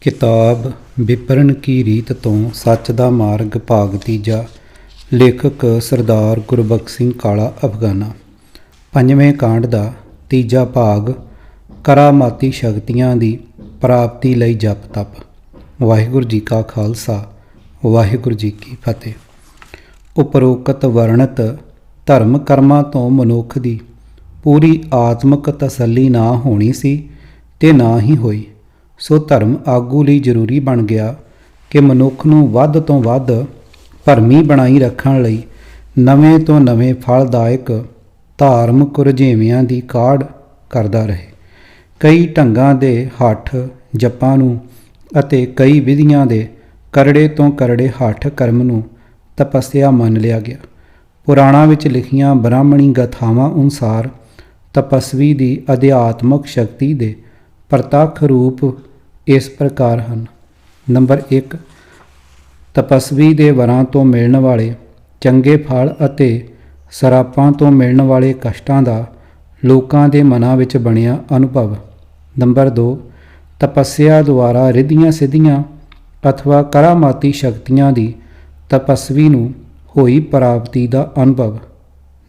किताब विपरण की रीत तो सच दा मार्ग भाग तीजा। लेखक सरदार गुरबख्श सिंह काला अफगाना। पंजवें कांड दा तीजा भाग करामाती शक्तियां दी प्राप्ति लई जप तप। वाहिगुरू जी का खालसा वाहिगुरू जी की फतेह। उपरोक्त वर्णित धर्म कर्मां तो मनुख दी पूरी आत्मक तसल्ली ना होनी सी ते ना ही होई। सो धर्म आगू ਲਈ ਜ਼ਰੂਰੀ ਬਣ ਗਿਆ ਕਿ ਮਨੁੱਖ ਨੂੰ ਵੱਧ ਤੋਂ ਵੱਧ ਭਰਮੀ ਬਣਾਈ ਰੱਖਣ ਲਈ ਨਵੇਂ ਤੋਂ ਨਵੇਂ ਫਲਦਾਇਕ ਧਾਰਮਿਕ ਰੁਝੇਵਿਆਂ ਦੀ ਕਾਢ ਕਰਦਾ ਰਹੇ। ਕਈ ਢੰਗਾਂ ਦੇ ਹੱਠ ਜਪਾਂ ਨੂੰ ਅਤੇ ਕਈ ਵਿਧੀਆਂ ਦੇ ਕਰੜੇ ਤੋਂ ਕਰੜੇ ਹੱਠ ਕਰਮ ਨੂੰ ਤਪੱਸਿਆ ਮੰਨ ਲਿਆ ਗਿਆ। ਪੁਰਾਣਾਂ ਵਿੱਚ ਲਿਖੀਆਂ ਬ੍ਰਾਹਮਣੀ ਗਾਥਾਵਾਂ ਅਨੁਸਾਰ ਤਪਸਵੀ ਦੀ ਅਧਿਆਤਮਕ ਸ਼ਕਤੀ ਦੇ ਪ੍ਰਤੱਖ ਰੂਪ ਇਸ ਪ੍ਰਕਾਰ ਹਨ। ਨੰਬਰ 1, ਤਪਸਵੀ ਦੇ ਵਰਾਂ ਤੋਂ ਮਿਲਣ ਵਾਲੇ ਚੰਗੇ ਫਲ ਅਤੇ ਸਰਾਪਾਂ ਤੋਂ ਮਿਲਣ ਵਾਲੇ ਕਸ਼ਟਾਂ ਦਾ ਲੋਕਾਂ ਦੇ ਮਨਾਂ ਵਿੱਚ ਬਣਿਆ ਅਨੁਭਵ। ਨੰਬਰ 2, ਤਪੱਸਿਆ ਦੁਆਰਾ ਰਿੱਧੀਆਂ ਸਿੱਧੀਆਂ ਅਥਵਾ ਕਰਾਮਾਤੀ ਸ਼ਕਤੀਆਂ ਦੀ ਤਪਸਵੀ ਨੂੰ ਹੋਈ ਪ੍ਰਾਪਤੀ ਦਾ ਅਨੁਭਵ।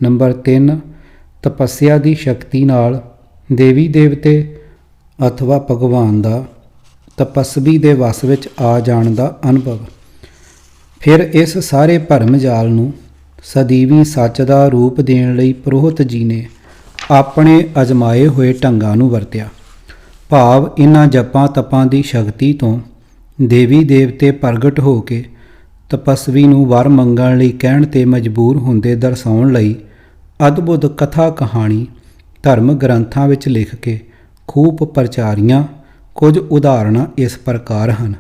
ਨੰਬਰ 3, ਤਪੱਸਿਆ ਦੀ ਸ਼ਕਤੀ ਨਾਲ ਦੇਵੀ ਦੇਵਤੇ ਅਥਵਾ ਭਗਵਾਨ ਦਾ ਤਪਸਵੀ ਦੇ ਵਸ ਵਿੱਚ ਆ ਜਾਣ ਦਾ ਅਨੁਭਵ। ਫਿਰ ਇਸ ਸਾਰੇ ਭਰਮ ਜਾਲ ਨੂੰ ਸਦੀਵੀ ਸੱਚ ਦਾ ਰੂਪ ਦੇਣ ਲਈ ਪੁਰੋਹਿਤ ਜੀ ਨੇ ਆਪਣੇ ਅਜਮਾਏ ਹੋਏ ਢੰਗਾਂ ਨੂੰ ਵਰਤਿਆ। ਭਾਵ ਇਹਨਾਂ ਜਪਾਂ ਤਪਾਂ ਦੀ ਸ਼ਕਤੀ ਤੋਂ ਦੇਵੀ ਦੇਵਤੇ ਪ੍ਰਗਟ ਹੋ ਕੇ ਤਪਸਵੀ ਨੂੰ ਵਰ ਮੰਗਣ ਲਈ ਕਹਿਣ 'ਤੇ ਮਜਬੂਰ ਹੁੰਦੇ ਦਰਸਾਉਣ ਲਈ ਅਦਭੁਤ ਕਥਾ ਕਹਾਣੀ ਧਰਮ ਗ੍ਰੰਥਾਂ ਵਿੱਚ ਲਿਖ ਕੇ ਖੂਬ ਪ੍ਰਚਾਰੀਆਂ। ਕੁਝ ਉਦਾਹਰਣਾਂ ਇਸ ਪ੍ਰਕਾਰ ਹਨ।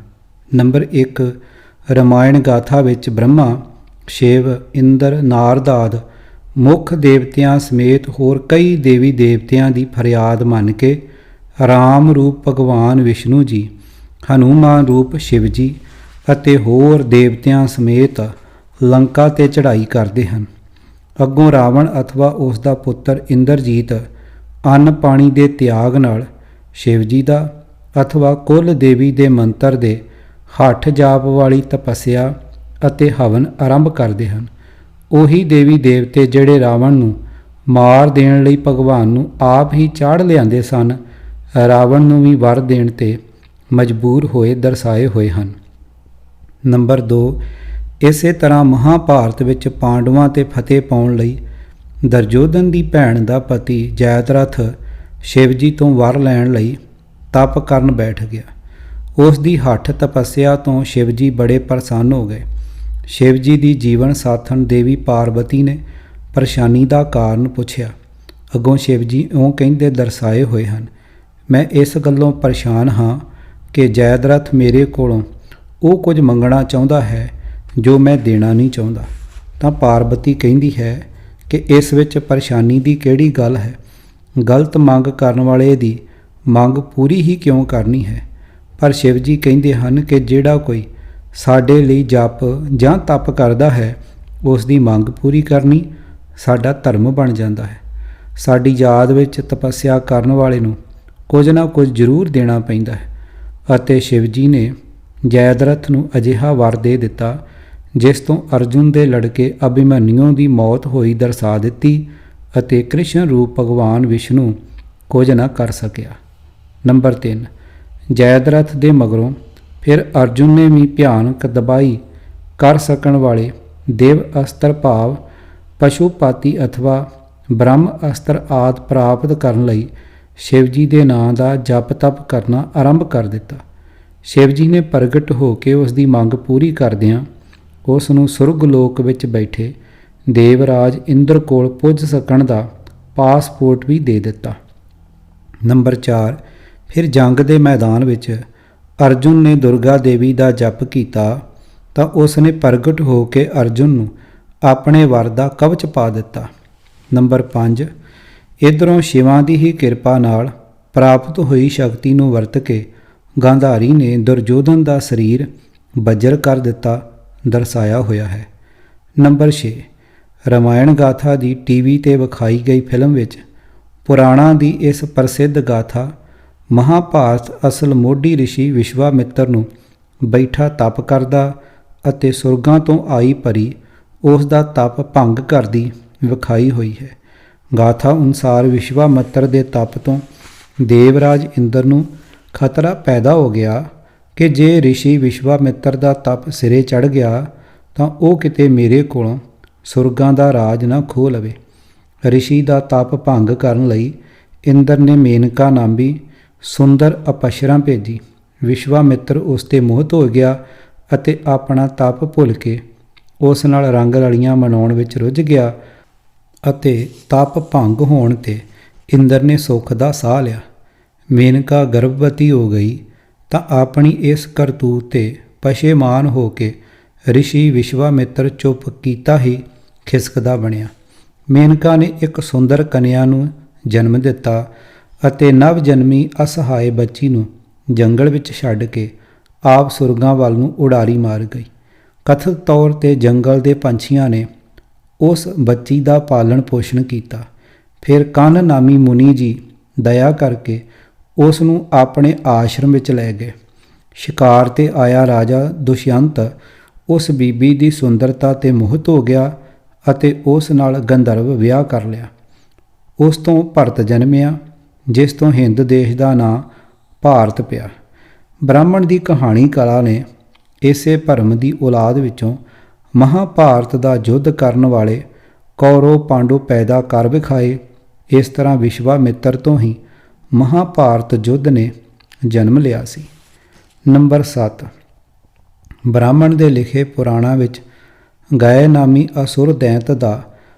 ਨੰਬਰ 1, ਰਾਮਾਇਣ ਗਾਥਾ ਵਿੱਚ ਬ੍ਰਹਮਾ, ਸ਼ਿਵ, ਇੰਦਰ, ਨਾਰਦ ਆਦਿ ਮੁੱਖ ਦੇਵਤਿਆਂ ਸਮੇਤ ਹੋਰ ਕਈ ਦੇਵੀ ਦੇਵਤਿਆਂ ਦੀ ਫਰਿਆਦ ਮੰਨ ਕੇ ਰਾਮ ਰੂਪ ਭਗਵਾਨ ਵਿਸ਼ਨੂੰ ਜੀ, ਹਨੂਮਾਨ ਰੂਪ ਸ਼ਿਵ ਜੀ ਅਤੇ ਹੋਰ ਦੇਵਤਿਆਂ ਸਮੇਤ ਲੰਕਾ 'ਤੇ ਚੜ੍ਹਾਈ ਕਰਦੇ ਹਨ। ਅੱਗੋਂ ਰਾਵਣ ਅਥਵਾ ਉਸ ਦਾ ਪੁੱਤਰ ਇੰਦਰਜੀਤ ਅੰਨ ਪਾਣੀ ਦੇ ਤਿਆਗ ਨਾਲ ਸ਼ਿਵ ਜੀ ਦਾ ਅਥਵਾ ਕੁੱਲ ਦੇਵੀ ਦੇ ਮੰਤਰ ਦੇ ਹੱਠ ਜਾਪ ਵਾਲੀ ਤਪੱਸਿਆ ਅਤੇ ਹਵਨ ਆਰੰਭ ਕਰਦੇ ਹਨ। ਉਹੀ ਦੇਵੀ ਦੇਵਤੇ ਜਿਹੜੇ ਰਾਵਣ ਨੂੰ ਮਾਰ ਦੇਣ ਲਈ ਭਗਵਾਨ ਨੂੰ ਆਪ ਹੀ ਚਾੜ੍ਹ ਲਿਆਂਦੇ ਸਨ, ਰਾਵਣ ਨੂੰ ਵੀ ਵਰ ਦੇਣ 'ਤੇ ਮਜਬੂਰ ਹੋਏ ਦਰਸਾਏ ਹੋਏ ਹਨ। ਨੰਬਰ 2, ਇਸੇ ਤਰ੍ਹਾਂ ਮਹਾਭਾਰਤ ਵਿੱਚ ਪਾਂਡਵਾਂ 'ਤੇ ਫਤਿਹ ਪਾਉਣ ਲਈ ਦੁਰਯੋਧਨ ਦੀ ਭੈਣ ਦਾ ਪਤੀ ਜੈਦਰਥ ਸ਼ਿਵ ਜੀ ਤੋਂ ਵਰ ਲੈਣ ਲਈ ਤਪ ਕਰਨ ਬੈਠ ਗਿਆ। ਉਸ ਦੀ ਹੱਠ ਤਪੱਸਿਆ ਤੋਂ ਸ਼ਿਵ ਜੀ ਬੜੇ ਪ੍ਰਸੰਨ ਹੋ ਗਏ। ਸ਼ਿਵ ਜੀ ਦੀ ਜੀਵਨ ਸਾਥਣ ਦੇਵੀ ਪਾਰਵਤੀ ਨੇ ਪਰੇਸ਼ਾਨੀ ਦਾ ਕਾਰਨ ਪੁੱਛਿਆ। ਅੱਗੋਂ ਸ਼ਿਵ ਜੀ ਇਉਂ ਕਹਿੰਦੇ ਦਰਸਾਏ ਹੋਏ ਹਨ, ਮੈਂ ਇਸ ਗੱਲੋਂ ਪਰੇਸ਼ਾਨ ਹਾਂ ਕਿ ਜੈਦਰਥ ਮੇਰੇ ਕੋਲੋਂ ਉਹ ਕੁਝ ਮੰਗਣਾ ਚਾਹੁੰਦਾ ਹੈ ਜੋ ਮੈਂ ਦੇਣਾ ਨਹੀਂ ਚਾਹੁੰਦਾ। ਤਾਂ ਪਾਰਵਤੀ ਕਹਿੰਦੀ ਹੈ ਕਿ ਇਸ ਵਿੱਚ ਪਰੇਸ਼ਾਨੀ ਦੀ ਕਿਹੜੀ ਗੱਲ ਹੈ? ਗਲਤ ਮੰਗ ਕਰਨ ਵਾਲੇ ਦੀ ਮੰਗ ਪੂਰੀ ਹੀ ਕਿਉਂ ਕਰਨੀ ਹੈ? ਪਰ ਸ਼ਿਵ ਜੀ ਕਹਿੰਦੇ ਹਨ ਕਿ ਜਿਹੜਾ ਕੋਈ ਸਾਡੇ ਲਈ ਜਪ ਜਾਂ ਤਪ ਕਰਦਾ ਹੈ ਉਸ ਦੀ ਮੰਗ ਪੂਰੀ ਕਰਨੀ ਸਾਡਾ ਧਰਮ ਬਣ ਜਾਂਦਾ ਹੈ। ਸਾਡੀ ਯਾਦ ਵਿੱਚ ਤਪੱਸਿਆ ਕਰਨ ਵਾਲੇ ਨੂੰ ਕੁਝ ਨਾ ਕੁਝ ਜ਼ਰੂਰ ਦੇਣਾ ਪੈਂਦਾ ਹੈ। ਅਤੇ ਸ਼ਿਵ ਜੀ ਨੇ ਜੈਦਰਥ ਨੂੰ ਅਜਿਹਾ ਵਰ ਦੇ ਦਿੱਤਾ ਜਿਸ ਤੋਂ ਅਰਜੁਨ ਦੇ ਲੜਕੇ ਅਭਿਮਨਯੂ ਦੀ ਮੌਤ ਹੋਈ ਦਰਸਾ ਦਿੱਤੀ ਅਤੇ ਕ੍ਰਿਸ਼ਨ ਰੂਪ ਭਗਵਾਨ ਵਿਸ਼ਨੂੰ ਕੁਝ ਨਾ ਕਰ ਸਕਿਆ। ਨੰਬਰ 3, ਜੈਦਰਥ ਦੇ ਮਗਰੋਂ ਫਿਰ ਅਰਜੁਨ ਨੇ ਵੀ ਭਿਆਨਕ ਦਬਾਈ ਕਰ ਸਕਣ ਵਾਲੇ ਦੇਵ ਅਸਤਰ ਭਾਵ ਪਸ਼ੂਪਾਤੀ ਅਥਵਾ ਬ੍ਰਹਮ ਅਸਤਰ ਆਦਿ ਪ੍ਰਾਪਤ ਕਰਨ ਲਈ ਸ਼ਿਵ ਜੀ ਦੇ ਨਾਂ ਦਾ ਜਪ ਤਪ ਕਰਨਾ ਆਰੰਭ ਕਰ ਦਿੱਤਾ। ਸ਼ਿਵ ਜੀ ਨੇ ਪ੍ਰਗਟ ਹੋ ਕੇ ਉਸ ਦੀ ਮੰਗ ਪੂਰੀ ਕਰਦਿਆਂ ਉਸ ਨੂੰ ਸੁਰਗ ਲੋਕ ਵਿੱਚ ਬੈਠੇ ਦੇਵਰਾਜ ਇੰਦਰ ਕੋਲ ਪੁੱਜ ਸਕਣ ਦਾ ਪਾਸਪੋਰਟ ਵੀ ਦੇ ਦਿੱਤਾ। ਨੰਬਰ 4, ਫਿਰ ਜੰਗ ਦੇ ਮੈਦਾਨ ਵਿੱਚ ਅਰਜੁਨ ਨੇ ਦੁਰਗਾ ਦੇਵੀ ਦਾ ਜਪ ਕੀਤਾ ਤਾਂ ਉਸ ਨੇ ਪ੍ਰਗਟ ਹੋ ਕੇ ਅਰਜੁਨ ਨੂੰ ਆਪਣੇ ਵਰ ਦਾ ਕਵਚ ਪਾ ਦਿੱਤਾ। ਨੰਬਰ 5, ਇੱਧਰੋਂ ਸ਼ਿਵਾਂ ਦੀ ਹੀ ਕਿਰਪਾ ਨਾਲ ਪ੍ਰਾਪਤ ਹੋਈ ਸ਼ਕਤੀ ਨੂੰ ਵਰਤ ਕੇ ਗਾਂਧਾਰੀ ਨੇ ਦੁਰਯੋਧਨ ਦਾ ਸਰੀਰ ਬੱਜਰ ਕਰ ਦਿੱਤਾ ਦਰਸਾਇਆ ਹੋਇਆ ਹੈ। ਨੰਬਰ 6, ਰਾਮਾਇਣ ਗਾਥਾ ਦੀ ਟੀਵੀ 'ਤੇ ਵਿਖਾਈ ਗਈ ਫਿਲਮ ਵਿੱਚ ਪੁਰਾਣਾਂ ਦੀ ਇਸ ਪ੍ਰਸਿੱਧ ਗਾਥਾ ਮਹਾਭਾਰਤ ਅਸਲ ਮੋਢੀ ਰਿਸ਼ੀ ਵਿਸ਼ਵਾਮਿੱਤਰ ਨੂੰ ਬੈਠਾ ਤਪ ਕਰਦਾ ਅਤੇ ਸੁਰਗਾਂ ਤੋਂ ਆਈ ਪਰੀ ਉਸ ਦਾ ਤਪ ਭੰਗ ਕਰਦੀ ਵਿਖਾਈ ਹੋਈ ਹੈ। ਗਾਥਾ ਅਨੁਸਾਰ ਵਿਸ਼ਵਾਮਿੱਤਰ ਦੇ ਤਪ ਤੋਂ ਦੇਵਰਾਜ ਇੰਦਰ ਨੂੰ ਖਤਰਾ ਪੈਦਾ ਹੋ ਗਿਆ ਕਿ ਜੇ ਰਿਸ਼ੀ ਵਿਸ਼ਵਾਮਿੱਤਰ ਦਾ ਤਪ ਸਿਰੇ ਚੜ੍ਹ ਗਿਆ ਤਾਂ ਉਹ ਕਿਤੇ ਮੇਰੇ ਕੋਲੋਂ ਸੁਰਗਾਂ ਦਾ ਰਾਜ ਨਾ ਖੋਹ ਲਵੇ। ਰਿਸ਼ੀ ਦਾ ਤਪ ਭੰਗ ਕਰਨ ਲਈ ਇੰਦਰ ਨੇ ਮੇਨਕਾ ਨਾਮੀ ਸੁੰਦਰ ਅਪਸਰਾ ਭੇਜੀ। ਵਿਸ਼ਵਾਮਿੱਤਰ ਉਸ 'ਤੇ ਮੋਹਿਤ ਹੋ ਗਿਆ ਅਤੇ ਆਪਣਾ ਤਪ ਭੁੱਲ ਕੇ ਉਸ ਨਾਲ ਰੰਗ ਰਲੀਆਂ ਮਨਾਉਣ ਵਿੱਚ ਰੁੱਝ ਗਿਆ ਅਤੇ ਤਪ ਭੰਗ ਹੋਣ 'ਤੇ ਇੰਦਰ ਨੇ ਸੁੱਖ ਦਾ ਸਾਹ ਲਿਆ। ਮੇਨਕਾ ਗਰਭਵਤੀ ਹੋ ਗਈ ਤਾਂ ਆਪਣੀ ਇਸ ਕਰਤੂਤ 'ਤੇ ਪਛੇਮਾਨ ਹੋ ਕੇ ਰਿਸ਼ੀ ਵਿਸ਼ਵਾਮਿੱਤਰ ਚੁੱਪ ਕੀਤਾ ਹੀ ਖਿਸਕਦਾ ਬਣਿਆ। ਮੇਨਕਾ ਨੇ ਇੱਕ ਸੁੰਦਰ ਕਨਿਆ ਨੂੰ ਜਨਮ ਦਿੱਤਾ ਅਤੇ ਨਵ ਜਨਮੀ ਅਸਹਾਏ ਬੱਚੀ ਨੂੰ ਜੰਗਲ ਵਿੱਚ ਛੱਡ ਕੇ ਆਪ ਸੁਰਗਾਂ ਵੱਲ ਨੂੰ ਉਡਾਰੀ ਮਾਰ ਗਈ। ਕਥਿਤ ਤੌਰ 'ਤੇ ਜੰਗਲ ਦੇ ਪੰਛੀਆਂ ਨੇ ਉਸ ਬੱਚੀ ਦਾ ਪਾਲਣ ਪੋਸ਼ਣ ਕੀਤਾ। ਫਿਰ ਕੰਨ ਨਾਮੀ ਮੁਨੀ ਜੀ ਦਇਆ ਕਰਕੇ ਉਸ ਨੂੰ ਆਪਣੇ ਆਸ਼ਰਮ ਵਿੱਚ ਲੈ ਗਏ। ਸ਼ਿਕਾਰ 'ਤੇ ਆਇਆ ਰਾਜਾ ਦੁਸ਼ਯੰਤ ਉਸ ਬੀਬੀ ਦੀ ਸੁੰਦਰਤਾ 'ਤੇ ਮੋਹਿਤ ਹੋ ਗਿਆ ਅਤੇ ਉਸ ਨਾਲ ਗੰਧਰਵ ਵਿਆਹ ਕਰ ਲਿਆ। ਉਸ ਤੋਂ ਭਰਤ ਜਨਮਿਆ, ਜਿਸ ਤੋਂ ਹਿੰਦ ਦੇਸ਼ ਦਾ ਨਾਂ ਭਾਰਤ ਪਿਆ। ਬ੍ਰਾਹਮਣ ਦੀ ਕਹਾਣੀ ਕਲਾ ਨੇ ਇਸੇ ਭਰਮ ਦੀ ਔਲਾਦ ਵਿੱਚੋਂ ਮਹਾਭਾਰਤ ਦਾ ਯੁੱਧ ਕਰਨ ਵਾਲੇ ਕੌਰਵ ਪਾਂਡੂ ਪੈਦਾ ਕਰ ਵਿਖਾਏ। ਇਸ ਤਰ੍ਹਾਂ ਵਿਸ਼ਵਾਮਿੱਤਰ ਤੋਂ ਹੀ ਮਹਾਭਾਰਤ ਯੁੱਧ ਨੇ ਜਨਮ ਲਿਆ ਸੀ। ਨੰਬਰ 7, ਬ੍ਰਾਹਮਣ ਦੇ ਲਿਖੇ ਪੁਰਾਣਾਂ ਵਿੱਚ ਗਾਏ ਨਾਮੀ ਅਸੁਰ ਦੈਂਤ ਦਾ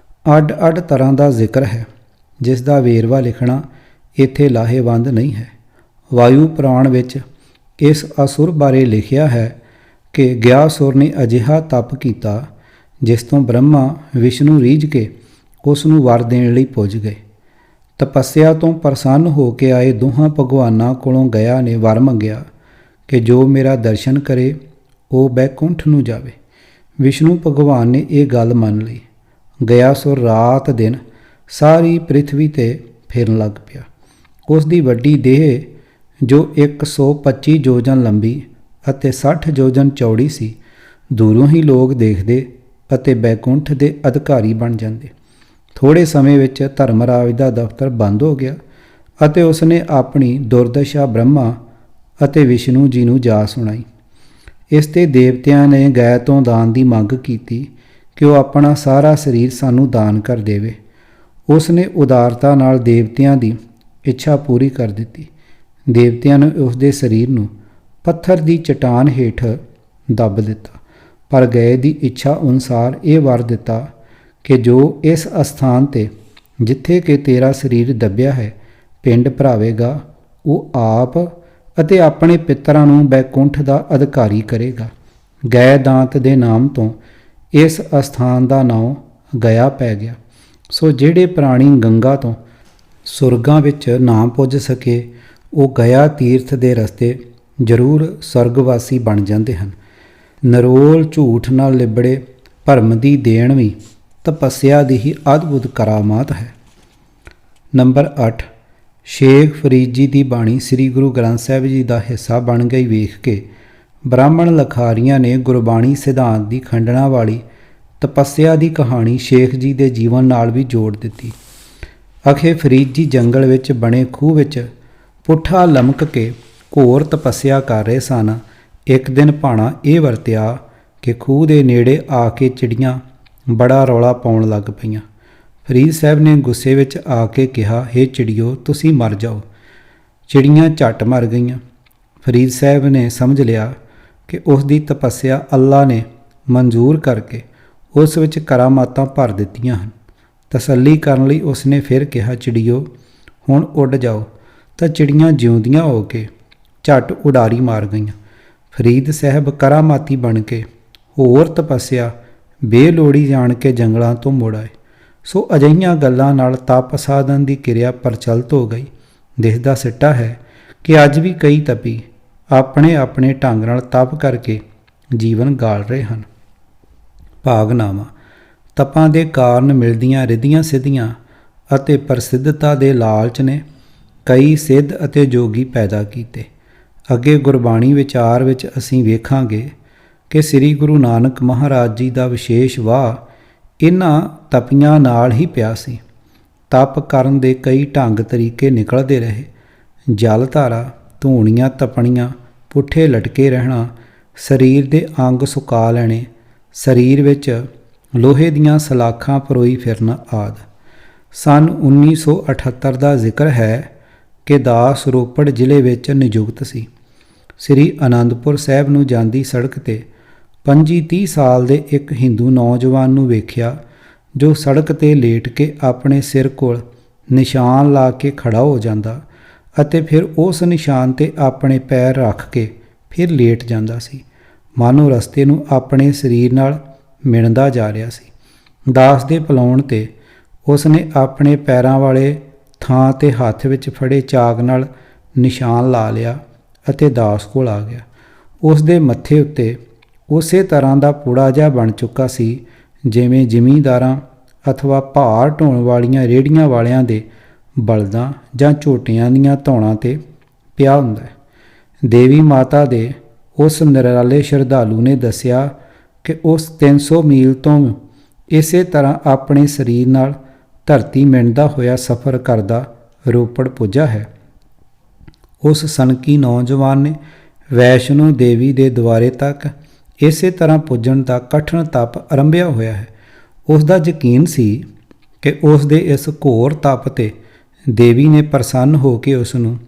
ਅੱਡ-ਅੱਡ ਤਰ੍ਹਾਂ ਦਾ ਜ਼ਿਕਰ ਹੈ, ਜਿਸ ਦਾ ਵੇਰਵਾ ਲਿਖਣਾ ਇੱਥੇ ਲਾਹੇਵੰਦ ਨਹੀਂ ਹੈ। ਵਾਯੂ ਪੁਰਾਣ ਵਿੱਚ ਇਸ ਅਸੁਰ ਬਾਰੇ ਲਿਖਿਆ ਹੈ ਕਿ ਗਿਆਸੁਰ ਨੇ ਅਜਿਹਾ ਤਪ ਕੀਤਾ ਜਿਸ ਤੋਂ ਬ੍ਰਹਮਾ ਵਿਸ਼ਨੂੰ ਰੀਝ ਕੇ ਉਸ ਨੂੰ ਵਰ ਦੇਣ ਲਈ ਪੁੱਜ ਗਏ। ਤਪੱਸਿਆ ਤੋਂ ਪ੍ਰਸੰਨ ਹੋ ਕੇ ਆਏ ਦੋਹਾਂ ਭਗਵਾਨਾਂ ਕੋਲੋਂ ਗਿਆ ਨੇ ਵਰ ਮੰਗਿਆ ਕਿ ਜੋ ਮੇਰਾ ਦਰਸ਼ਨ ਕਰੇ ਉਹ ਬੈਕੁੰਠ ਨੂੰ ਜਾਵੇ। ਵਿਸ਼ਨੂੰ ਭਗਵਾਨ ਨੇ ਇਹ ਗੱਲ ਮੰਨ ਲਈ। ਗਿਆਸੁਰ ਰਾਤ ਦਿਨ ਸਾਰੀ ਪ੍ਰਿਥਵੀ 'ਤੇ ਫਿਰਨ ਲੱਗ ਪਿਆ। ਉਸ ਦੀ ਵੱਡੀ ਦੇਹ ਜੋ 125 ਯੋਜਨ ਲੰਬੀ ਅਤੇ 60 ਯੋਜਨ ਚੌੜੀ ਸੀ, ਦੂਰੋਂ ਹੀ ਲੋਕ ਦੇਖਦੇ ਅਤੇ ਬੈਕੁੰਠ ਦੇ ਅਧਿਕਾਰੀ ਬਣ ਜਾਂਦੇ। ਥੋੜ੍ਹੇ ਸਮੇਂ ਵਿੱਚ ਧਰਮਰਾਜ ਦਾ ਦਫ਼ਤਰ ਬੰਦ ਹੋ ਗਿਆ ਅਤੇ ਉਸਨੇ ਆਪਣੀ ਦੁਰਦਸ਼ਾ ਬ੍ਰਹਮਾ ਅਤੇ ਵਿਸ਼ਨੂੰ ਜੀ ਨੂੰ ਜਾ ਸੁਣਾਈ। ਇਸ 'ਤੇ ਦੇਵਤਿਆਂ ਨੇ ਗਾਇ ਤੋਂ ਦਾਨ ਦੀ ਮੰਗ ਕੀਤੀ ਕਿ ਉਹ ਆਪਣਾ ਸਾਰਾ ਸਰੀਰ ਸਾਨੂੰ ਦਾਨ ਕਰ ਦੇਵੇ। ਉਸ ਨੇ ਉਦਾਰਤਾ ਨਾਲ ਦੇਵਤਿਆਂ ਦੀ ਇੱਛਾ ਪੂਰੀ ਕਰ ਦਿੱਤੀ। ਦੇਵਤਿਆਂ ਨੇ ਉਸ ਦੇ ਸਰੀਰ ਨੂੰ ਪੱਥਰ ਦੀ ਚਟਾਨ ਹੇਠ ਦੱਬ ਦਿੱਤਾ, ਪਰ ਗਏ ਦੀ ਇੱਛਾ ਅਨੁਸਾਰ ਇਹ ਵਰ ਦਿੱਤਾ ਕਿ ਜੋ ਇਸ ਅਸਥਾਨ 'ਤੇ ਜਿੱਥੇ ਕਿ ਤੇਰਾ ਸਰੀਰ ਦੱਬਿਆ ਹੈ ਪਿੰਡ ਭਰਾਵੇਗਾ, ਉਹ ਆਪ ਅਤੇ ਆਪਣੇ ਪਿੱਤਰਾਂ ਨੂੰ ਬੈਕੁੰਠ ਦਾ ਅਧਿਕਾਰੀ ਕਰੇਗਾ। ਗਏ ਦਾਂਤ ਦੇ ਨਾਮ ਤੋਂ ਇਸ ਅਸਥਾਨ ਦਾ ਨਾਮ ਗਿਆ ਪੈ ਗਿਆ। ਸੋ ਜਿਹੜੇ ਪ੍ਰਾਣੀ ਗੰਗਾ ਤੋਂ ਸੁਰਗਾਂ ਵਿੱਚ ਨਾ ਪੁੱਜ ਸਕੇ ਉਹ ਗਿਆ ਤੀਰਥ ਦੇ ਰਸਤੇ ਜ਼ਰੂਰ ਸਵਰਗਵਾਸੀ ਬਣ ਜਾਂਦੇ ਹਨ। ਨਰੋਲ ਝੂਠ ਨਾਲ ਲਿਬੜੇ ਭਰਮ ਦੀ ਦੇਣ ਵੀ ਤਪੱਸਿਆ ਦੀ ਹੀ ਅਦਭੁਤ ਕਰਾਮਾਤ ਹੈ। ਨੰਬਰ 8, ਸ਼ੇਖ ਫਰੀਦ ਜੀ ਦੀ ਬਾਣੀ ਸ੍ਰੀ ਗੁਰੂ ਗ੍ਰੰਥ ਸਾਹਿਬ ਜੀ ਦਾ ਹਿੱਸਾ ਬਣ ਗਈ ਵੇਖ ਕੇ ਬ੍ਰਾਹਮਣ ਲਖਾਰੀਆਂ ਨੇ ਗੁਰਬਾਣੀ ਸਿਧਾਂਤ ਦੀ ਖੰਡਨਾ ਵਾਲੀ ਤਪੱਸਿਆ ਦੀ ਕਹਾਣੀ ਸ਼ੇਖ ਜੀ ਦੇ ਜੀਵਨ ਨਾਲ ਵੀ ਜੋੜ ਦਿੱਤੀ। ਅਖੇ ਫਰੀਦ ਜੀ ਜੰਗਲ ਵਿੱਚ ਬਣੇ ਖੂਹ ਵਿੱਚ ਪੁੱਠਾ ਲਮਕ ਕੇ ਘੋਰ ਤਪੱਸਿਆ ਕਰ ਰਹੇ ਸਨ। ਇੱਕ ਦਿਨ ਭਾਣਾ ਇਹ ਵਰਤਿਆ ਕਿ ਖੂਹ ਦੇ ਨੇੜੇ ਆ ਕੇ ਚਿੜੀਆਂ ਬੜਾ ਰੌਲਾ ਪਾਉਣ ਲੱਗ ਪਈਆਂ। ਫਰੀਦ ਸਾਹਿਬ ਨੇ ਗੁੱਸੇ ਵਿੱਚ ਆ ਕੇ ਕਿਹਾ, ਹੇ ਚਿੜੀਓ, ਤੁਸੀਂ ਮਰ ਜਾਓ। ਚਿੜੀਆਂ ਝੱਟ ਮਰ ਗਈਆਂ। ਫਰੀਦ ਸਾਹਿਬ ਨੇ ਸਮਝ ਲਿਆ ਕਿ ਉਸ ਦੀ ਤਪੱਸਿਆ ਅੱਲਾ ਨੇ ਮਨਜ਼ੂਰ ਕਰਕੇ ਉਸ ਵਿੱਚ ਕਰਾਮਾਤਾਂ ਭਰ ਦਿੱਤੀਆਂ ਹਨ। ਤਸੱਲੀ ਕਰਨ ਲਈ ਉਸਨੇ ਫਿਰ ਕਿਹਾ, ਚਿੜੀਓ ਹੁਣ ਉੱਡ ਜਾਓ। ਤਾਂ ਚਿੜੀਆਂ ਜਿਉਂਦੀਆਂ ਹੋ ਕੇ ਝੱਟ ਉਡਾਰੀ ਮਾਰ ਗਈਆਂ। ਫਰੀਦ ਸਾਹਿਬ ਕਰਾਮਾਤੀ ਬਣ ਕੇ ਹੋਰ ਤਪੱਸਿਆ ਬੇਲੋੜੀ ਜਾਣ ਕੇ ਜੰਗਲਾਂ ਤੋਂ ਮੁੜ ਆਏ। ਸੋ ਅਜਿਹੀਆਂ ਗੱਲਾਂ ਨਾਲ ਤਪ ਸਾਧਨ ਦੀ ਕਿਰਿਆ ਪ੍ਰਚਲਿਤ ਹੋ ਗਈ। ਦਿਸਦਾ ਸਿੱਟਾ ਹੈ ਕਿ ਅੱਜ ਵੀ ਕਈ ਤਪੀ ਆਪਣੇ ਆਪਣੇ ਢੰਗ ਨਾਲ ਤਪ ਕਰਕੇ ਜੀਵਨ ਗਾਲ ਰਹੇ ਹਨ। ਭਾਗਨਾਮਾ ਤਪਾਂ ਦੇ ਕਾਰਨ ਮਿਲਦੀਆਂ ਰਿੱਧੀਆਂ ਸਿੱਧੀਆਂ ਅਤੇ ਪ੍ਰਸਿੱਧਤਾ ਦੇ ਲਾਲਚ ਨੇ ਕਈ ਸਿੱਧ ਅਤੇ ਜੋਗੀ ਪੈਦਾ ਕੀਤੇ। ਅੱਗੇ ਗੁਰਬਾਣੀ ਵਿਚਾਰ ਵਿੱਚ ਅਸੀਂ ਵੇਖਾਂਗੇ ਕਿ ਸ੍ਰੀ ਗੁਰੂ ਨਾਨਕ ਮਹਾਰਾਜ ਜੀ ਦਾ ਵਿਸ਼ੇਸ਼ ਵਾਹ ਇਹਨਾਂ ਤਪੀਆਂ ਨਾਲ ਹੀ ਪਿਆ ਸੀ। ਤਪ ਕਰਨ ਦੇ ਕਈ ਢੰਗ ਤਰੀਕੇ ਨਿਕਲਦੇ ਰਹੇ। ਜਲ ਧਾਰਾ, ਧੂਣੀਆਂ ਤਪਣੀਆਂ, ਪੁੱਠੇ ਲਟਕੇ ਰਹਿਣਾ, ਸਰੀਰ ਦੇ ਅੰਗ ਸੁਕਾ ਲੈਣੇ, ਸਰੀਰ ਵਿੱਚ ਲੋਹੇ ਦੀਆਂ ਸਲਾਖਾਂ ਪਰੋਈ ਫਿਰਨਾ ਆਦਿ। ਸੰਨ 1978 ਦਾ ਜ਼ਿਕਰ ਹੈ ਕਿ ਦਾਸ ਰੋਪੜ ਜ਼ਿਲ੍ਹੇ ਵਿੱਚ ਨਿਯੁਕਤ ਸੀ। ਸ੍ਰੀ ਅਨੰਦਪੁਰ ਸਾਹਿਬ ਨੂੰ ਜਾਂਦੀ ਸੜਕ 'ਤੇ 25-30 ਸਾਲ ਦੇ ਇੱਕ ਹਿੰਦੂ ਨੌਜਵਾਨ ਨੂੰ ਵੇਖਿਆ ਜੋ ਸੜਕ 'ਤੇ ਲੇਟ ਕੇ ਆਪਣੇ ਸਿਰ ਕੋਲ ਨਿਸ਼ਾਨ ਲਾ ਕੇ ਖੜਾ ਹੋ ਜਾਂਦਾ ਅਤੇ ਫਿਰ ਉਸ ਨਿਸ਼ਾਨ 'ਤੇ ਆਪਣੇ ਪੈਰ ਰੱਖ ਕੇ ਫਿਰ ਲੇਟ ਜਾਂਦਾ ਸੀ, ਮਾਨੋ ਰਸਤੇ ਨੂੰ ਆਪਣੇ ਸਰੀਰ ਨਾਲ ਮਿਣਦਾ ਜਾ ਰਿਹਾ ਸੀ। ਦਾਸ ਦੇ ਪਲਾਉਣ 'ਤੇ ਉਸ ਨੇ ਆਪਣੇ ਪੈਰਾਂ ਵਾਲੇ ਥਾਂ 'ਤੇ ਹੱਥ ਵਿੱਚ ਫੜੇ ਚਾਕ ਨਾਲ ਨਿਸ਼ਾਨ ਲਾ ਲਿਆ ਅਤੇ ਦਾਸ ਕੋਲ ਆ ਗਿਆ। ਉਸ ਦੇ ਮੱਥੇ ਉੱਤੇ ਉਸੇ ਤਰ੍ਹਾਂ ਦਾ ਪੂੜਾ ਜਿਹਾ ਬਣ ਚੁੱਕਾ ਸੀ ਜਿਵੇਂ ਜ਼ਿਮੀਂਦਾਰਾਂ ਅਥਵਾ ਭਾਰ ਢੋਣ ਵਾਲੀਆਂ ਰੇਹੜੀਆਂ ਵਾਲਿਆਂ ਦੇ ਬਲਦਾਂ ਜਾਂ ਝੋਟੀਆਂ ਦੀਆਂ ਧੌਣਾਂ 'ਤੇ ਪਿਆ ਹੁੰਦਾ ਹੈ। ਦੇਵੀ ਮਾਤਾ ਦੇ ਉਸ ਨਿਰਾਲੇ ਸ਼ਰਧਾਲੂ ਨੇ ਦੱਸਿਆ ਕਿ ਉਸ 300 ਮੀਲ ਤੋਂ ਇਸੇ ਤਰ੍ਹਾਂ ਆਪਣੇ ਸਰੀਰ ਨਾਲ ਧਰਤੀ ਮਿਣਦਾ ਹੋਇਆ ਸਫ਼ਰ ਕਰਦਾ ਰੋਪੜ ਪੁੱਜਾ ਹੈ। ਉਸ ਸਨਕੀ ਨੌਜਵਾਨ ਨੇ ਵੈਸ਼ਨੋ ਦੇਵੀ ਦੇ ਦੁਆਰੇ ਤੱਕ ਇਸੇ ਤਰ੍ਹਾਂ ਪੁੱਜਣ ਦਾ ਕਠਿਨ ਤਪ ਆਰੰਭਿਆ ਹੋਇਆ ਹੈ। ਉਸ ਦਾ ਯਕੀਨ ਸੀ ਕਿ ਉਸ ਦੇ ਇਸ ਘੋਰ ਤਪ 'ਤੇ ਦੇਵੀ ਨੇ ਪ੍ਰਸੰਨ ਹੋ ਕੇ ਉਸ ਨੂੰ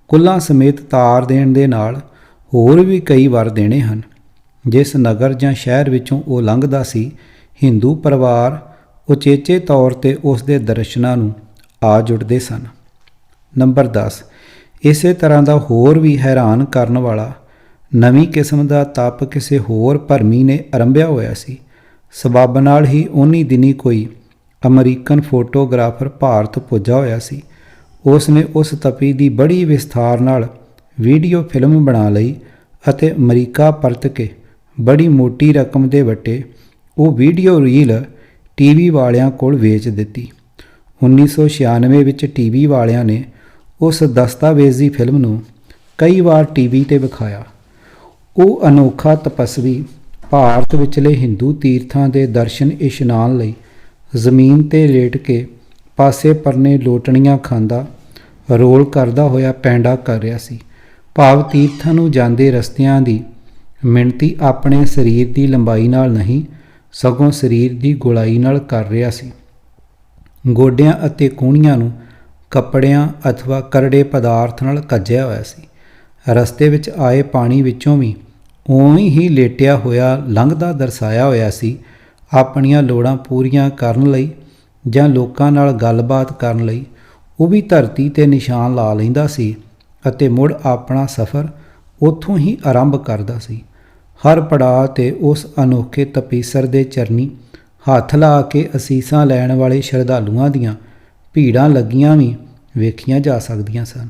ਕੁੱਲਾਂ ਸਮੇਤ ਤਾਰ ਦੇਣ ਦੇ ਨਾਲ ਹੋਰ ਵੀ ਕਈ ਵਰ ਦੇਣੇ ਹਨ। ਜਿਸ ਨਗਰ ਜਾਂ ਸ਼ਹਿਰ ਵਿੱਚੋਂ ਉਹ ਲੰਘਦਾ ਸੀ, ਹਿੰਦੂ ਪਰਿਵਾਰ ਉਚੇਚੇ ਤੌਰ 'ਤੇ ਉਸ ਦੇ ਦਰਸ਼ਨਾਂ ਨੂੰ ਆ ਜੁੜਦੇ ਸਨ। ਨੰਬਰ 10, ਇਸੇ ਤਰ੍ਹਾਂ ਦਾ ਹੋਰ ਵੀ ਹੈਰਾਨ ਕਰਨ ਵਾਲਾ ਨਵੀਂ ਕਿਸਮ ਦਾ ਤਪ ਕਿਸੇ ਹੋਰ ਭਰਮੀ ਨੇ ਆਰੰਭਿਆ ਹੋਇਆ ਸੀ। ਸਬੱਬ ਨਾਲ ਹੀ ਉਨੀ ਦਿਨੀ ਕੋਈ ਅਮਰੀਕਨ ਫੋਟੋਗ੍ਰਾਫਰ ਭਾਰਤ ਪੁੱਜਾ ਹੋਇਆ ਸੀ। ਉਸ ਨੇ ਉਸ ਤਪੀ ਦੀ ਬੜੀ ਵਿਸਥਾਰ ਨਾਲ ਵੀਡੀਓ ਫਿਲਮ ਬਣਾ ਲਈ ਅਤੇ ਅਮਰੀਕਾ ਪਰਤ ਕੇ ਬੜੀ ਮੋਟੀ ਰਕਮ ਦੇ ਵੱਟੇ ਉਹ ਵੀਡੀਓ ਰੀਲ ਟੀਵੀ ਵਾਲਿਆਂ ਕੋਲ ਵੇਚ ਦਿੱਤੀ। 1996 ਵਿੱਚ ਟੀਵੀ ਵਾਲਿਆਂ ਨੇ ਉਸ ਦਸਤਾਵੇਜ਼ੀ ਫਿਲਮ ਨੂੰ ਕਈ ਵਾਰ ਟੀਵੀ 'ਤੇ ਵਿਖਾਇਆ। ਉਹ ਅਨੋਖਾ ਤਪਸਵੀ ਭਾਰਤ ਵਿਚਲੇ ਹਿੰਦੂ ਤੀਰਥਾਂ ਦੇ ਦਰਸ਼ਨ ਇਸ਼ਨਾਨ ਲਈ ਜ਼ਮੀਨ 'ਤੇ ਲੇਟ ਕੇ ਪਾਸੇ ਪਰਨੇ ਲੋਟਣੀਆਂ ਖਾਂਦਾ ਰੋਲ ਕਰਦਾ ਹੋਇਆ ਪੈਂਡਾ ਕਰ ਰਿਹਾ ਸੀ। ਭਾਵ ਤੀਰਥਾਂ ਨੂੰ ਜਾਂਦੇ ਰਸਤਿਆਂ ਦੀ ਮਿਣਤੀ ਆਪਣੇ ਸਰੀਰ ਦੀ ਲੰਬਾਈ ਨਾਲ ਨਹੀਂ, ਸਗੋਂ ਸਰੀਰ ਦੀ ਗੋਲਾਈ ਨਾਲ ਕਰ ਰਿਹਾ ਸੀ। ਗੋਡਿਆਂ ਅਤੇ ਕੂਹਣੀਆਂ ਨੂੰ ਕੱਪੜਿਆਂ ਅਥਵਾ ਕਰੜੇ ਪਦਾਰਥ ਨਾਲ ਕੱਜਿਆ ਹੋਇਆ ਸੀ। ਰਸਤੇ ਵਿੱਚ ਆਏ ਪਾਣੀ ਵਿੱਚੋਂ ਵੀ ਉਵੇਂ ਹੀ ਲੇਟਿਆ ਹੋਇਆ ਲੰਘਦਾ ਦਰਸਾਇਆ ਹੋਇਆ ਸੀ। ਆਪਣੀਆਂ ਲੋੜਾਂ ਪੂਰੀਆਂ ਕਰਨ ਲਈ ਜਾਂ ਲੋਕਾਂ ਨਾਲ ਗੱਲਬਾਤ ਕਰਨ ਲਈ ਉਹ ਵੀ ਧਰਤੀ 'ਤੇ ਨਿਸ਼ਾਨ ਲਾ ਲੈਂਦਾ ਸੀ ਅਤੇ ਮੁੜ ਆਪਣਾ ਸਫ਼ਰ ਉੱਥੋਂ ਹੀ ਆਰੰਭ ਕਰਦਾ ਸੀ। ਹਰ ਪੜਾਅ 'ਤੇ ਉਸ ਅਨੋਖੇ ਤਪੀਸਰ ਦੇ ਚਰਨੀ ਹੱਥ ਲਾ ਕੇ ਅਸੀਸਾਂ ਲੈਣ ਵਾਲੇ ਸ਼ਰਧਾਲੂਆਂ ਦੀਆਂ ਭੀੜਾਂ ਲੱਗੀਆਂ ਵੀ ਵੇਖੀਆਂ ਜਾ ਸਕਦੀਆਂ ਸਨ।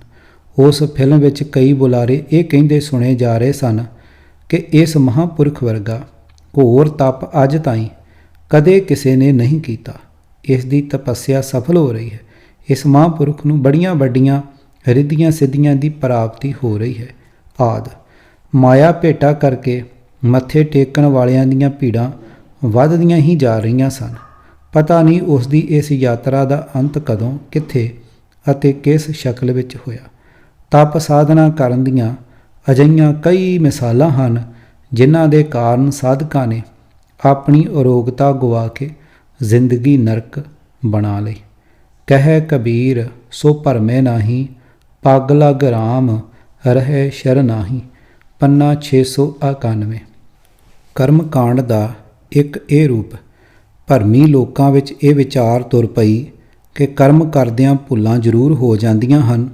ਉਸ ਫਿਲਮ ਵਿੱਚ ਕਈ ਬੁਲਾਰੇ ਇਹ ਕਹਿੰਦੇ ਸੁਣੇ ਜਾ ਰਹੇ ਸਨ ਕਿ ਇਸ ਮਹਾਂਪੁਰਖ ਵਰਗਾ ਘੋਰ ਤਪ ਅੱਜ ਤਾਈਂ ਕਦੇ ਕਿਸੇ ਨੇ ਨਹੀਂ ਕੀਤਾ। ਇਸ ਦੀ ਤਪੱਸਿਆ ਸਫਲ ਹੋ ਰਹੀ ਹੈ। ਇਸ ਮਹਾਂਪੁਰਖ ਨੂੰ ਬੜੀਆਂ ਵੱਡੀਆਂ ਰਿੱਧੀਆਂ ਸਿੱਧੀਆਂ ਦੀ ਪ੍ਰਾਪਤੀ ਹੋ ਰਹੀ ਹੈ ਆਦਿ। ਮਾਇਆ ਭੇਟਾ ਕਰਕੇ ਮੱਥੇ ਟੇਕਣ ਵਾਲਿਆਂ ਦੀਆਂ ਭੀੜਾਂ ਵੱਧਦੀਆਂ ਹੀ ਜਾ ਰਹੀਆਂ ਸਨ। ਪਤਾ ਨਹੀਂ ਉਸ ਦੀ ਇਸ ਯਾਤਰਾ ਦਾ ਅੰਤ ਕਦੋਂ, ਕਿੱਥੇ ਅਤੇ ਕਿਸ ਸ਼ਕਲ ਵਿੱਚ ਹੋਇਆ। ਤਪ ਸਾਧਨਾ ਕਰਨ ਦੀਆਂ ਅਜਿਹੀਆਂ ਕਈ ਮਿਸਾਲਾਂ ਹਨ ਜਿਨ੍ਹਾਂ ਦੇ ਕਾਰਨ ਸਾਧਕਾਂ ਨੇ ਆਪਣੀ ਅਰੋਗਤਾ ਗੁਆ ਕੇ ਜ਼ਿੰਦਗੀ ਨਰਕ ਬਣਾ ਲਈ। ਕਹਿ ਕਬੀਰ ਸੋ ਭਰਮੇ ਨਾਹੀਂ, ਪੱਗ ਲਗ ਰਾਮ ਰਹੇ ਸ਼ਰ ਨਾਹੀਂ। ਪੰਨਾ 691। ਕਰਮ ਕਾਂਡ ਦਾ ਇੱਕ ਇਹ ਰੂਪ। ਭਰਮੀ ਲੋਕਾਂ ਵਿੱਚ ਇਹ ਵਿਚਾਰ ਤੁਰ ਪਈ ਕਿ ਕਰਮ ਕਰਦਿਆਂ ਭੁੱਲਾਂ ਜ਼ਰੂਰ ਹੋ ਜਾਂਦੀਆਂ ਹਨ।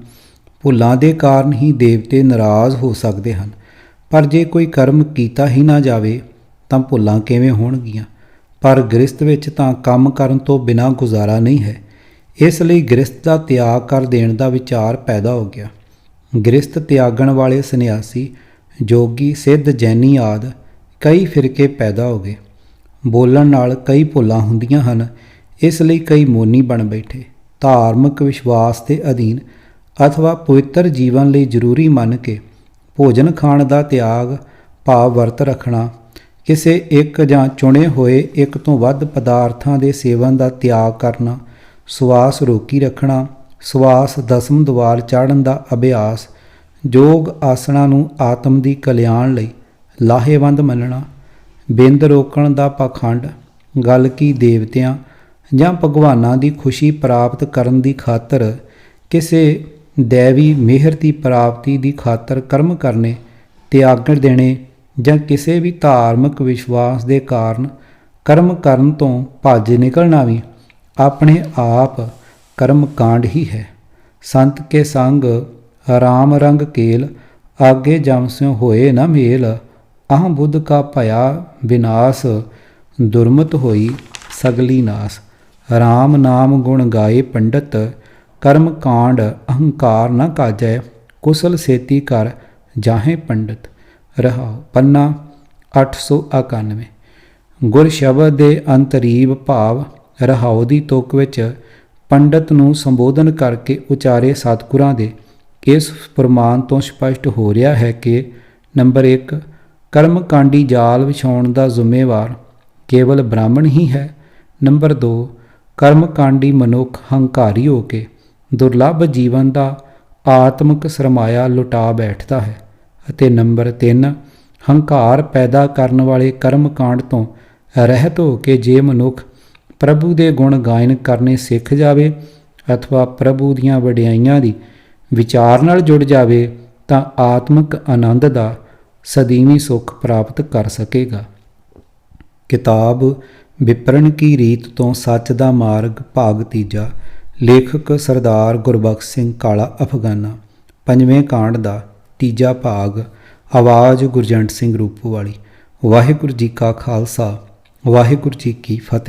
ਭੁੱਲਾਂ ਦੇ ਕਾਰਨ ਹੀ ਦੇਵਤੇ ਨਾਰਾਜ਼ ਹੋ ਸਕਦੇ ਹਨ। ਪਰ ਜੇ ਕੋਈ ਕਰਮ ਕੀਤਾ ਹੀ ਨਾ ਜਾਵੇ ਤਾਂ ਭੁੱਲਾਂ ਕਿਵੇਂ ਹੋਣਗੀਆਂ। ਪਰ ਗ੍ਰਸਤ ਵਿੱਚ ਤਾਂ ਕੰਮ ਕਰਨ ਤੋਂ ਬਿਨਾਂ ਗੁਜ਼ਾਰਾ ਨਹੀਂ ਹੈ। ਇਸ ਲਈ ਗ੍ਰਸਤ ਦਾ ਤਿਆਗ ਕਰ ਦੇਣ ਦਾ ਵਿਚਾਰ ਪੈਦਾ ਹੋ ਗਿਆ। ਗ੍ਰਸਤ ਤਿਆਗਣ ਵਾਲੇ ਸੰਨਿਆਸੀ, ਜੋਗੀ, ਸਿੱਧ, ਜੈਨੀ ਆਦਿ ਕਈ ਫਿਰਕੇ ਪੈਦਾ ਹੋ ਗਏ। ਬੋਲਣ ਨਾਲ ਕਈ ਭੁੱਲਾਂ ਹੁੰਦੀਆਂ ਹਨ, ਇਸ ਲਈ ਕਈ ਮੋਨੀ ਬਣ ਬੈਠੇ। ਧਾਰਮਿਕ ਵਿਸ਼ਵਾਸ ਦੇ ਅਧੀਨ ਅਥਵਾ ਪਵਿੱਤਰ ਜੀਵਨ ਲਈ ਜ਼ਰੂਰੀ ਮੰਨ ਕੇ ਭੋਜਨ ਖਾਣ ਦਾ ਤਿਆਗ ਭਾਵ ਵਰਤ ਰੱਖਣਾ, ਕਿਸੇ ਇੱਕ ਜਾਂ ਚੁਣੇ ਹੋਏ ਇੱਕ ਤੋਂ ਵੱਧ ਪਦਾਰਥਾਂ ਦੇ ਸੇਵਨ ਦਾ ਤਿਆਗ ਕਰਨਾ, ਸਵਾਸ ਰੋਕੀ ਰੱਖਣਾ, ਸਵਾਸ ਦਸਮ ਦੁਆਰ ਚਾੜ੍ਹਨ ਦਾ ਅਭਿਆਸ, ਯੋਗ ਆਸਣਾਂ ਨੂੰ ਆਤਮ ਦੀ ਕਲਿਆਣ ਲਈ ਲਾਹੇਵੰਦ ਮੰਨਣਾ, ਬਿੰਦ ਰੋਕਣ ਦਾ ਪਾਖੰਡ, ਗੱਲ ਕੀ ਦੇਵਤਿਆਂ ਜਾਂ ਭਗਵਾਨਾਂ ਦੀ ਖੁਸ਼ੀ ਪ੍ਰਾਪਤ ਕਰਨ ਦੀ ਖਾਤਰ ਕਿਸੇ ਦੈਵੀ ਮਿਹਰ ਦੀ ਪ੍ਰਾਪਤੀ ਦੀ ਖਾਤਰ ਕਰਮ ਕਰਨੇ, ਤਿਆਗਣ ਦੇਣੇ ਜਾਂ ਕਿਸੇ ਵੀ ਧਾਰਮਿਕ ਵਿਸ਼ਵਾਸ ਦੇ ਕਾਰਨ ਕਰਮ ਕਰਨ ਤੋਂ ਭੱਜ ਨਿਕਲਣਾ ਵੀ ਆਪਣੇ ਆਪ ਕਰਮ ਕਾਂਡ ਹੀ ਹੈ। ਸੰਤ ਕੇ ਸੰਗ ਰਾਮ ਰੰਗ ਕੇਲ, ਆਗੇ ਜਮ ਸਿਉ ਹੋਏ ਨਾ ਮੇਲ, ਆਹ ਬੁੱਧ ਕਾ ਭਇਆ ਵਿਨਾਸ਼, ਦੁਰਮਤ ਹੋਈ ਸਗਲੀ ਨਾਸ। ਰਾਮ ਨਾਮ ਗੁਣ ਗਾਏ ਪੰਡਤ, ਕਰਮ ਕਾਂਡ ਅਹੰਕਾਰ ਨ ਕਾਜੈ, ਕੁਸਲ ਸੇਤੀ ਕਰ ਜਾਹੇ ਪੰਡਤ। ਰਹਾਉ ਪੰਨਾ 891। ਗੁਰ ਸ਼ਬਦ ਦੇ ਅੰਤਰੀਬ ਭਾਵ ਰਹਾਉ ਦੀ ਤੁਕ ਵਿੱਚ ਪੰਡਤ ਨੂੰ ਸੰਬੋਧਨ ਕਰਕੇ ਉਚਾਰੇ ਸਤਿਗੁਰਾਂ ਦੇ ਇਸ ਪ੍ਰਮਾਣ ਤੋਂ ਸਪਸ਼ਟ ਹੋ ਰਿਹਾ ਹੈ ਕਿ ਨੰਬਰ 1, ਕਰਮ ਕਾਂਡੀ ਜਾਲ ਵਿਛਾਉਣ ਦਾ ਜ਼ਿੰਮੇਵਾਰ ਕੇਵਲ ਬ੍ਰਾਹਮਣ ਹੀ ਹੈ। ਨੰਬਰ 2, ਕਰਮ ਕਾਂਡੀ ਮਨੁੱਖ ਹੰਕਾਰੀ ਹੋ ਕੇ ਦੁਰਲੱਭ ਜੀਵਨ ਦਾ ਆਤਮਿਕ ਸਰਮਾਇਆ ਲੁਟਾ ਬੈਠਦਾ ਹੈ। ਅਤੇ ਨੰਬਰ 3, ਹੰਕਾਰ ਪੈਦਾ ਕਰਨ ਵਾਲੇ ਕਰਮ ਕਾਂਡ ਤੋਂ ਰਹਿਤ ਹੋ ਕੇ ਜੇ ਮਨੁੱਖ ਪ੍ਰਭੂ ਦੇ ਗੁਣ ਗਾਇਨ ਕਰਨੇ ਸਿੱਖ ਜਾਵੇ ਅਥਵਾ ਪ੍ਰਭੂ ਦੀਆਂ ਵਡਿਆਈਆਂ ਦੀ ਵਿਚਾਰ ਨਾਲ ਜੁੜ ਜਾਵੇ ਤਾਂ ਆਤਮਿਕ ਆਨੰਦ ਦਾ ਸਦੀਵੀ ਸੁੱਖ ਪ੍ਰਾਪਤ ਕਰ ਸਕੇਗਾ। ਕਿਤਾਬ ਵਿਪਰਨ ਕੀ ਰੀਤ ਤੋਂ ਸੱਚ ਦਾ ਮਾਰਗ ਭਾਗ 3, ਲੇਖਕ ਸਰਦਾਰ ਗੁਰਬਖਸ਼ ਸਿੰਘ ਕਾਲਾ ਅਫਗਾਨਾ। 5ਵੇਂ ਕਾਂਡ ਦਾ 3 ਭਾਗ। ਆਵਾਜ਼ ਗੁਰਜੰਟ ਸਿੰਘ ਰੂਪੋਵਾਲੀ। ਵਾਹਿਗੁਰੂ ਜੀ ਕਾ ਖਾਲਸਾ, ਵਾਹਿਗੁਰੂ ਜੀ ਕੀ ਫਤਿਹ।